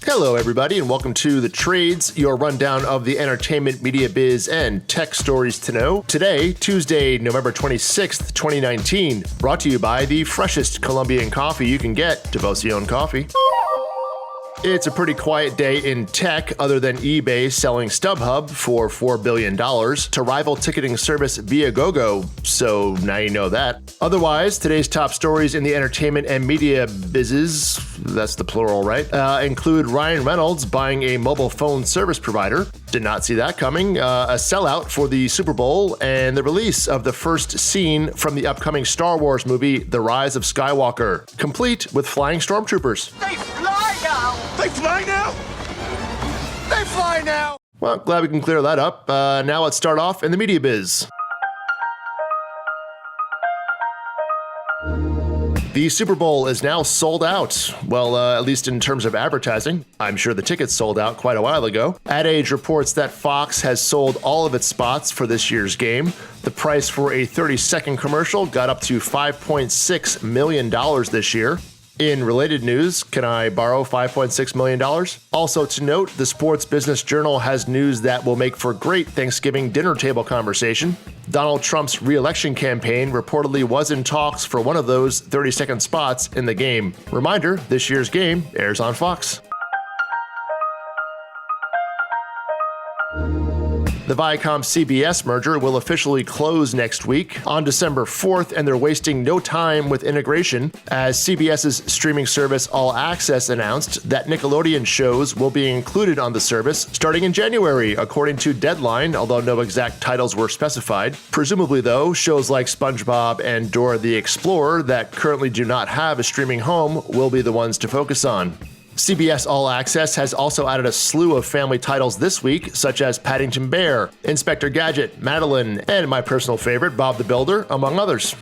Hello, everybody, and welcome to The Trades, your rundown of the entertainment, media biz, and tech stories to know. Today, Tuesday, November 26th, 2019, brought to you by the freshest Colombian coffee you can get, Devoción Coffee. It's a pretty quiet day in tech, other than eBay selling StubHub for $4 billion to rival ticketing service Viagogo, so now you know that. Otherwise, today's top stories in the entertainment and media bizes, that's the plural, right, include Ryan Reynolds buying a mobile phone service provider. Did not see that coming. A sellout for the Super Bowl, and the release of the first scene from the upcoming Star Wars movie, The Rise of Skywalker, complete with flying stormtroopers. They fly now! They fly now! They fly now! Well, glad we can clear that up. Now let's start off in the media biz. The Super Bowl is now sold out. Well, at least in terms of advertising. I'm sure the tickets sold out quite a while ago. Ad Age reports that Fox has sold all of its spots for this year's game. The price for a 30-second commercial got up to $5.6 million this year. In related news, can I borrow $5.6 million? Also to note, the Sports Business Journal has news that will make for great Thanksgiving dinner table conversation. Donald Trump's re-election campaign reportedly was in talks for one of those 30-second spots in the game. Reminder, this year's game airs on Fox. The Viacom-CBS merger will officially close next week on December 4th, and they're wasting no time with integration, as CBS's streaming service All Access announced that Nickelodeon shows will be included on the service starting in January, according to Deadline, although no exact titles were specified. Presumably, though, shows like SpongeBob and Dora the Explorer that currently do not have a streaming home will be the ones to focus on. CBS All Access has also added a slew of family titles this week, such as Paddington Bear, Inspector Gadget, Madeline, and my personal favorite, Bob the Builder, among others.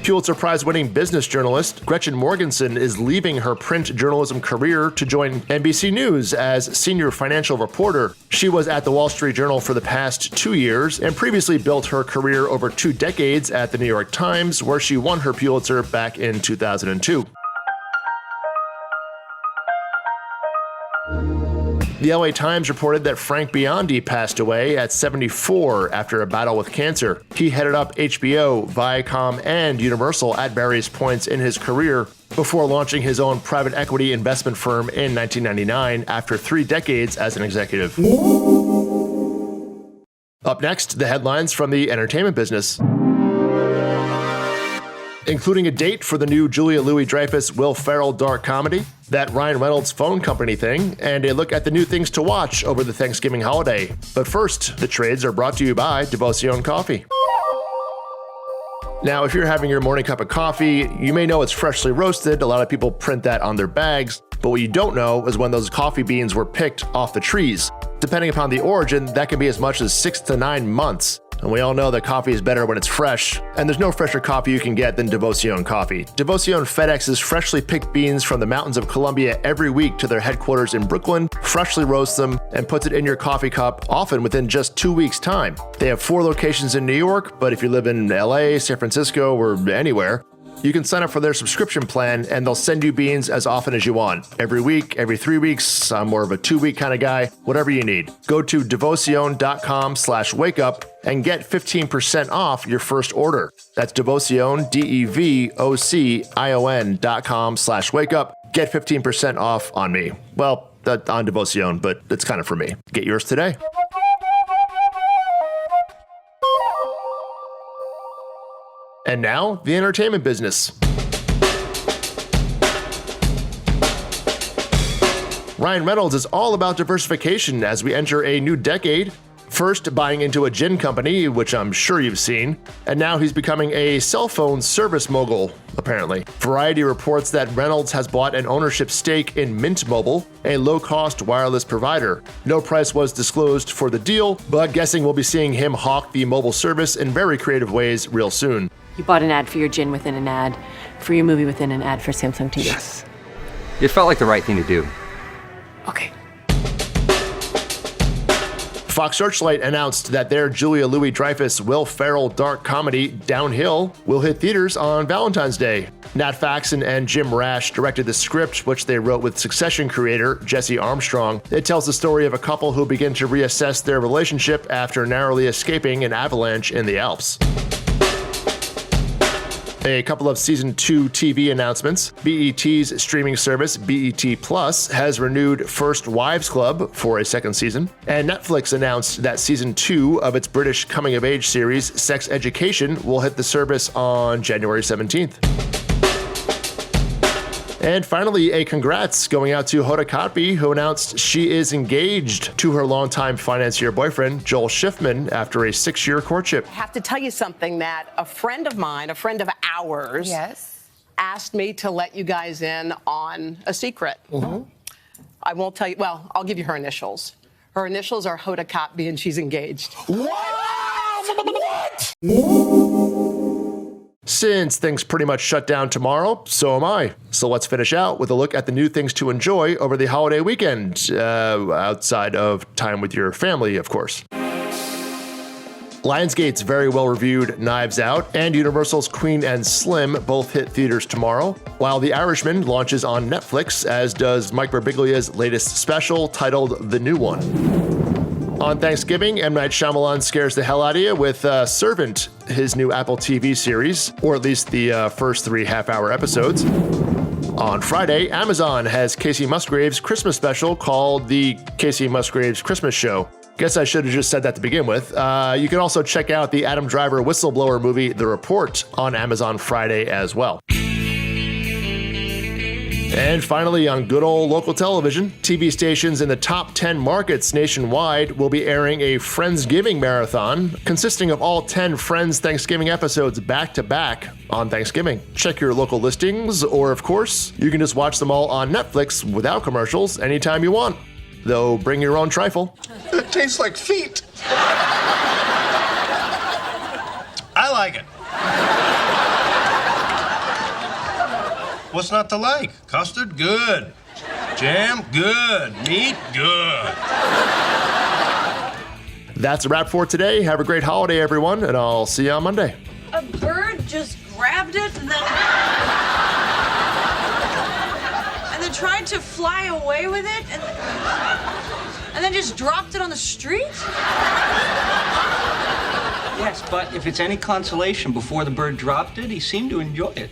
Pulitzer Prize-winning business journalist Gretchen Morgenson is leaving her print journalism career to join NBC News as senior financial reporter. She was at the Wall Street Journal for the past 2 years and previously built her career over 2 decades at the New York Times, where she won her Pulitzer back in 2002. The LA Times reported that Frank Biondi passed away at 74 after a battle with cancer. He headed up HBO, Viacom, and Universal at various points in his career before launching his own private equity investment firm in 1999 after 3 decades as an executive. Up next, the headlines from the entertainment business, including a date for the new Julia Louis-Dreyfus, Will Ferrell dark comedy, that Ryan Reynolds phone company thing, and a look at the new things to watch over the Thanksgiving holiday. But first, the trades are brought to you by Devoción Coffee. Now, if you're having your morning cup of coffee, you may know it's freshly roasted. A lot of people print that on their bags, but what you don't know is when those coffee beans were picked off the trees. Depending upon the origin, that can be as much as 6 to 9 months. And we all know that coffee is better when it's fresh, and there's no fresher coffee you can get than Devoción Coffee. Devoción FedExes freshly picked beans from the mountains of Colombia every week to their headquarters in Brooklyn, freshly roasts them, and puts it in your coffee cup, often within just 2 weeks' time. They have 4 locations in New York, but if you live in LA, San Francisco, or anywhere, you can sign up for their subscription plan, and they'll send you beans as often as you want. Every week, every 3 weeks. I'm more of a 2-week kind of guy. Whatever you need. Go to devoción.com/wakeup and get 15% off your first order. That's Devoción, DEVOCION.com/wakeup. Get 15% off on me. Well, on Devoción, but it's kind of for me. Get yours today. And now, the entertainment business. Ryan Reynolds is all about diversification as we enter a new decade. First, buying into a gin company, which I'm sure you've seen, and now he's becoming a cell phone service mogul, apparently. Variety reports that Reynolds has bought an ownership stake in Mint Mobile, a low-cost wireless provider. No price was disclosed for the deal, but guessing we'll be seeing him hawk the mobile service in very creative ways real soon. You bought an ad for your gin within an ad, for your movie within an ad for Samsung TV. Yes. It felt like the right thing to do. Okay. Fox Searchlight announced that their Julia Louis-Dreyfus, Will Ferrell dark comedy Downhill will hit theaters on Valentine's Day. Nat Faxon and Jim Rash directed the script, which they wrote with Succession creator Jesse Armstrong. It tells the story of a couple who begin to reassess their relationship after narrowly escaping an avalanche in the Alps. A couple of Season 2 TV announcements. BET's streaming service, BET Plus, has renewed First Wives Club for a second season. And Netflix announced that Season 2 of its British coming-of-age series, Sex Education, will hit the service on January 17th. And finally, a congrats going out to Hoda Kotb, who announced she is engaged to her longtime financier boyfriend, Joel Schiffman, after a 6-year courtship. I have to tell you something that a friend of mine, a friend of ours, asked me to let you guys in on a secret. I won't tell you. Well, I'll give you her initials. Her initials are Hoda Kotb, and she's engaged. What? Since things pretty much shut down tomorrow, so am I. So let's finish out with a look at the new things to enjoy over the holiday weekend, outside of time with your family, of course. Lionsgate's very well-reviewed Knives Out and Universal's Queen and Slim both hit theaters tomorrow, while The Irishman launches on Netflix, as does Mike Birbiglia's latest special titled The New One. On Thanksgiving, M. Night Shyamalan scares the hell out of you with Servant, his new Apple TV series, or at least the first 3 half-hour episodes. On Friday, Amazon has Casey Musgraves' Christmas special called The Casey Musgraves Christmas Show. Guess I should have just said that to begin with. You can also check out the Adam Driver whistleblower movie The Report on Amazon Friday as well. And finally, on good old local television, TV stations in the top 10 markets nationwide will be airing a Friendsgiving marathon consisting of all 10 Friends Thanksgiving episodes back-to-back on Thanksgiving. Check your local listings, or of course, you can just watch them all on Netflix without commercials anytime you want. Though bring your own trifle. It tastes like feet. I like it. What's not to like? Custard, good. Jam, good. Meat, good. That's a wrap for today. Have a great holiday, everyone, and I'll see you on Monday. A bird just grabbed it and then tried to fly away with it and then just dropped it on the street? Yes, but if it's any consolation, before the bird dropped it, he seemed to enjoy it.